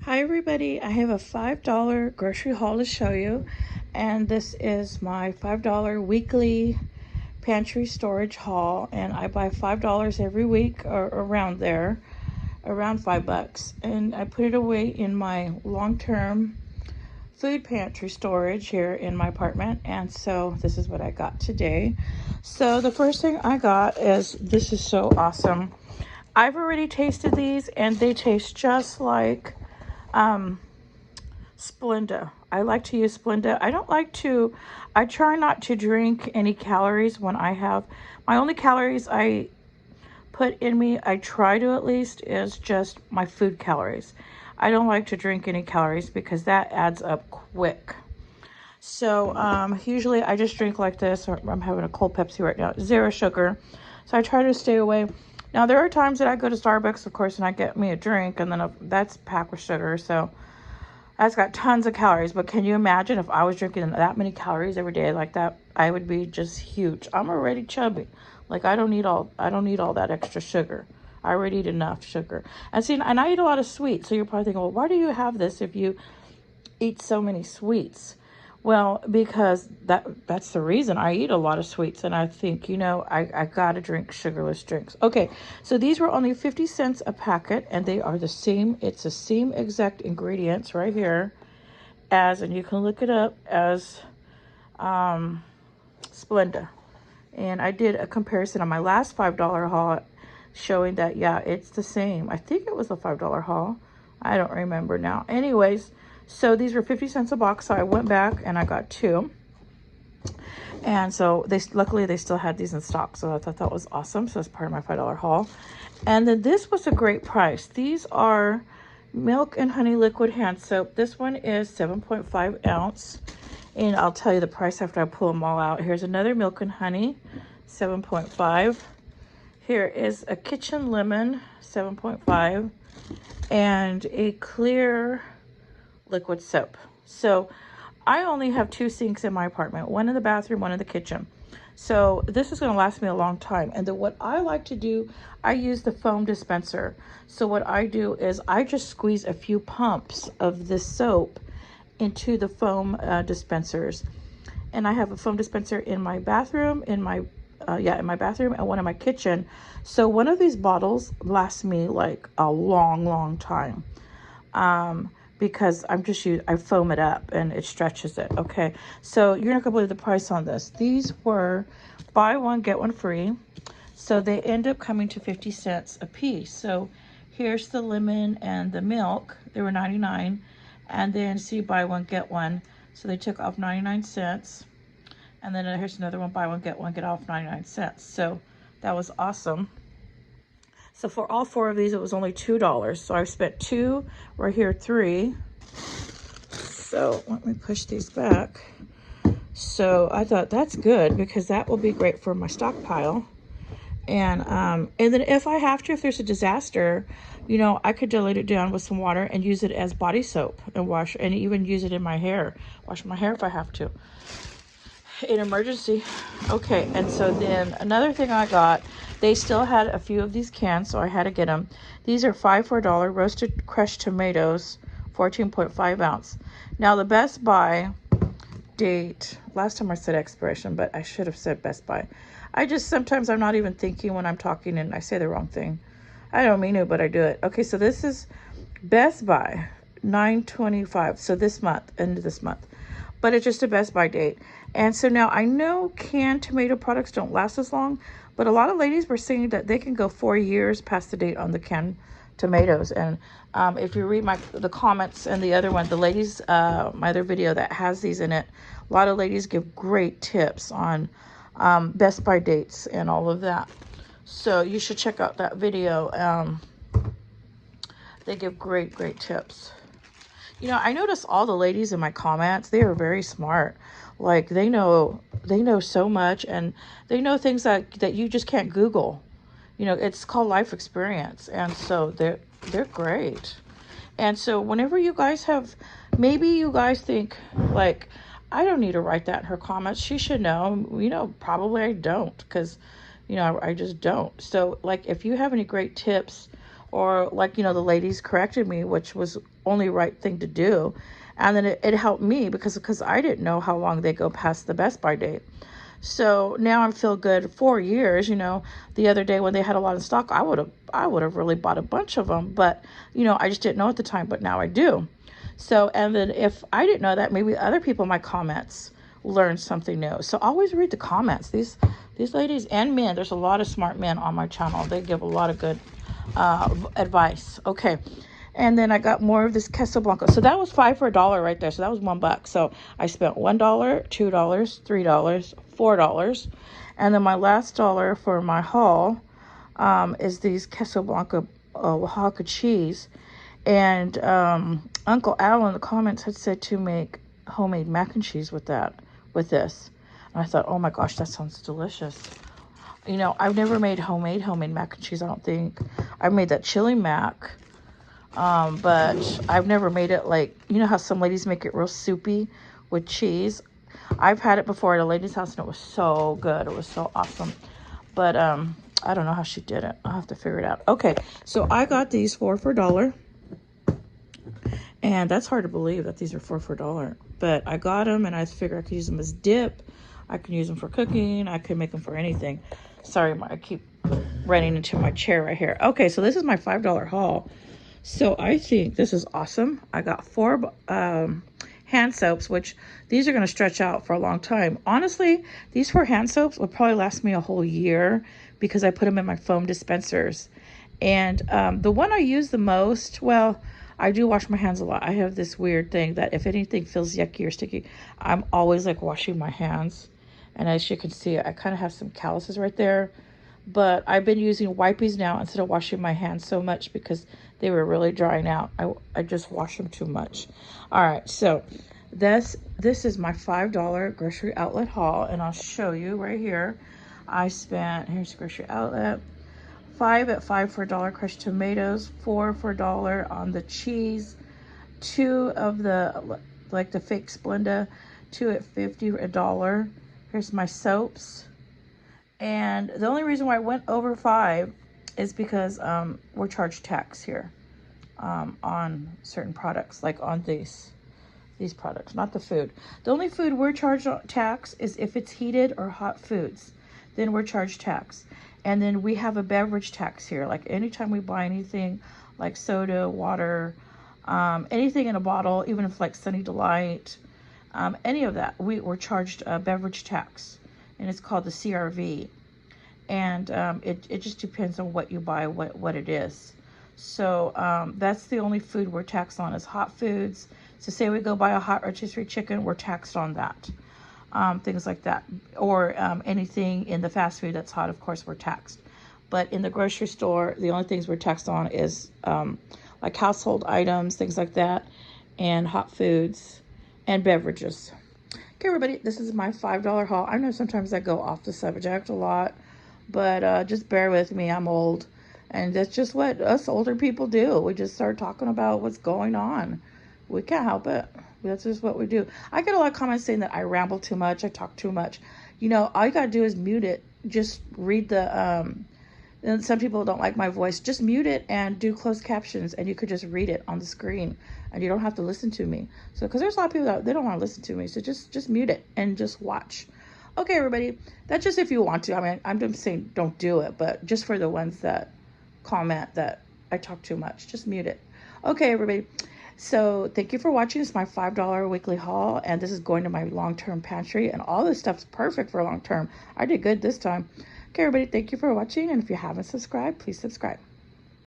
Hi everybody, I have a $5 grocery haul to show you, and this is my $5 weekly pantry storage haul, and I buy $5 every week or around there, around $5, and I put it away in my long-term food pantry storage here in my apartment. And so this is what I got today. So the first thing I got is, this is so awesome. I've already tasted these and they taste just like Splenda. I like to use Splenda. I try not to drink any calories when I have, my only calories I put in me, I try to at least, is just my food calories. I don't like to drink any calories because that adds up quick. So usually I just drink like this, or I'm having a cold Pepsi right now, 0 sugar. So I try to stay away. Now there are times that I go to Starbucks, of course, and I get me a drink, and then that's packed with sugar. So that's got tons of calories. But can you imagine if I was drinking that many calories every day like that? I would be just huge. I'm already chubby. Like I don't need all that extra sugar. I already eat enough sugar. And see, and I eat a lot of sweets. So you're probably thinking, well, why do you have this if you eat so many sweets? Well, because that's the reason. I eat a lot of sweets, and I think, I gotta drink sugarless drinks. Okay, so these were only 50 cents a packet, and they are the same. It's the same exact ingredients right here and you can look it up as Splenda. And I did a comparison on my last $5 haul showing that, yeah, it's the same. I think it was a $5 haul. I don't remember now. Anyways, so these were 50 cents a box. So I went back and I got 2. And so luckily they still had these in stock. So I thought that was awesome. So that's part of my $5 haul. And then this was a great price. These are milk and honey liquid hand soap. This one is 7.5 ounce. And I'll tell you the price after I pull them all out. Here's another milk and honey, 7.5. Here is a kitchen lemon, 7.5. And a clear liquid soap. So I only have 2 sinks in my apartment, one in the bathroom, one in the kitchen. So this is going to last me a long time. And then what I like to do, I use the foam dispenser. So what I do is I just squeeze a few pumps of this soap into the foam dispensers. And I have a foam dispenser in my bathroom, in my bathroom, and one in my kitchen. So one of these bottles lasts me like a long time. Because I foam it up and it stretches it. Okay, so you're not gonna believe the price on this. These were buy one, get one free. So they end up coming to 50 cents a piece. So here's the lemon and the milk. They were 99. And then see, buy one, get one. So they took off 99 cents. And then here's another one, buy one, get off 99 cents. So that was awesome. So for all 4 of these, it was only $2. So I spent 2, right here 3. So let me push these back. So I thought that's good because that will be great for my stockpile. And then if I have to, if there's a disaster, I could dilute it down with some water and use it as body soap and wash, and even use it in my hair. Wash my hair if I have to. In emergency. Okay, and so then another thing I got, they still had a few of these cans, so I had to get them. These are 5 for $1, roasted crushed tomatoes, 14.5 ounce. Now the Best Buy date, last time I said expiration, but I should have said Best Buy. Sometimes I'm not even thinking when I'm talking and I say the wrong thing. I don't mean to, but I do it. Okay, so this is Best Buy, 9/25, so this month, end of this month. But it's just a Best Buy date. And so now I know canned tomato products don't last as long, but a lot of ladies were saying that they can go 4 years past the date on the canned tomatoes. And if you read the comments and the other one, the ladies, my other video that has these in it, a lot of ladies give great tips on Best Buy dates and all of that. So you should check out that video. They give great tips. I notice all the ladies in my comments, they are very smart. Like they know so much, and they know things that you just can't Google. It's called life experience. And so they're great. And so whenever you guys maybe you guys think like, I don't need to write that in her comments. She should know. Probably I don't, because I just don't. So like if you have any great tips or like, you know, the ladies corrected me, which was only right thing to do. And then it helped me because I didn't know how long they go past the best by date. So now I feel good. 4 years, you know, the other day when they had a lot of stock, I would have really bought a bunch of them, but you know, I just didn't know at the time, but now I do. So, and then if I didn't know that, maybe other people in my comments learned something new. So always read the comments. These ladies and men, there's a lot of smart men on my channel. They give a lot of good advice. Okay. And then I got more of this queso blanco. So that was 5 for $1 right there. So that was $1. So I spent $1, $2, $3, $4. And then my last dollar for my haul is these queso blanco Oaxaca cheese. And Uncle Al in the comments had said to make homemade mac and cheese with this. And I thought, oh my gosh, that sounds delicious. You know, I've never made homemade mac and cheese, I don't think. I've made that chili mac, but I've never made it like, you know how some ladies make it real soupy with cheese? I've had it before at a lady's house, and it was so good. It was so awesome. But I don't know how she did it. I'll have to figure it out. Okay, so I got these 4 for $1. And that's hard to believe that these are 4 for $1. But I got them, and I figured I could use them as dip. I can use them for cooking. I could make them for anything. Sorry, I keep running into my chair right here. Okay, so this is my $5 haul. So I think this is awesome. I got 4 hand soaps, which these are going to stretch out for a long time. Honestly, these 4 hand soaps will probably last me a whole year because I put them in my foam dispensers. And the one I use the most, well, I do wash my hands a lot. I have this weird thing that if anything feels yucky or sticky, I'm always like washing my hands. And as you can see, I kind of have some calluses right there. But I've been using wipes now instead of washing my hands so much because they were really drying out. I just wash them too much. All right, so this is my $5 grocery outlet haul, and I'll show you right here. I spent, here's grocery outlet, 5 at 5 for $1 crushed tomatoes, 4 for $1 on the cheese, 2 of the like the fake Splenda, 2 at 50 $1. Here's my soaps. And the only reason why I went over 5 is because we're charged tax here on certain products, like on these products, not the food. The only food we're charged tax is if it's heated or hot foods, then we're charged tax. And then we have a beverage tax here. Like anytime we buy anything like soda, water, anything in a bottle, even if like Sunny Delight, any of that, we're charged a beverage tax. And it's called the CRV. And it just depends on what you buy, what it is. So that's the only food we're taxed on is hot foods. So say we go buy a hot rotisserie chicken, we're taxed on that. Things like that. Or anything in the fast food that's hot, of course, we're taxed. But in the grocery store, the only things we're taxed on is like household items, things like that, and hot foods and beverages. Okay, everybody, this is my $5 haul. I know sometimes I go off the subject a lot, but just bear with me. I'm old, and that's just what us older people do. We just start talking about what's going on. We can't help it. That's just what we do. I get a lot of comments saying that I ramble too much, I talk too much. You know, all you gotta do is mute it. Just read the, and some people don't like my voice. Just mute it and do closed captions, and you could just read it on the screen, and you don't have to listen to me. So, because there's a lot of people that they don't want to listen to me, so just mute it and just watch. Okay, everybody, that's just if you want to. I mean, I'm just saying don't do it, but just for the ones that comment that I talk too much, just mute it. Okay, everybody. So thank you for watching. It's my $5 weekly haul, and this is going to my long-term pantry, and all this stuff's perfect for long-term. I did good this time. Okay, everybody, thank you for watching, and if you haven't subscribed, please subscribe.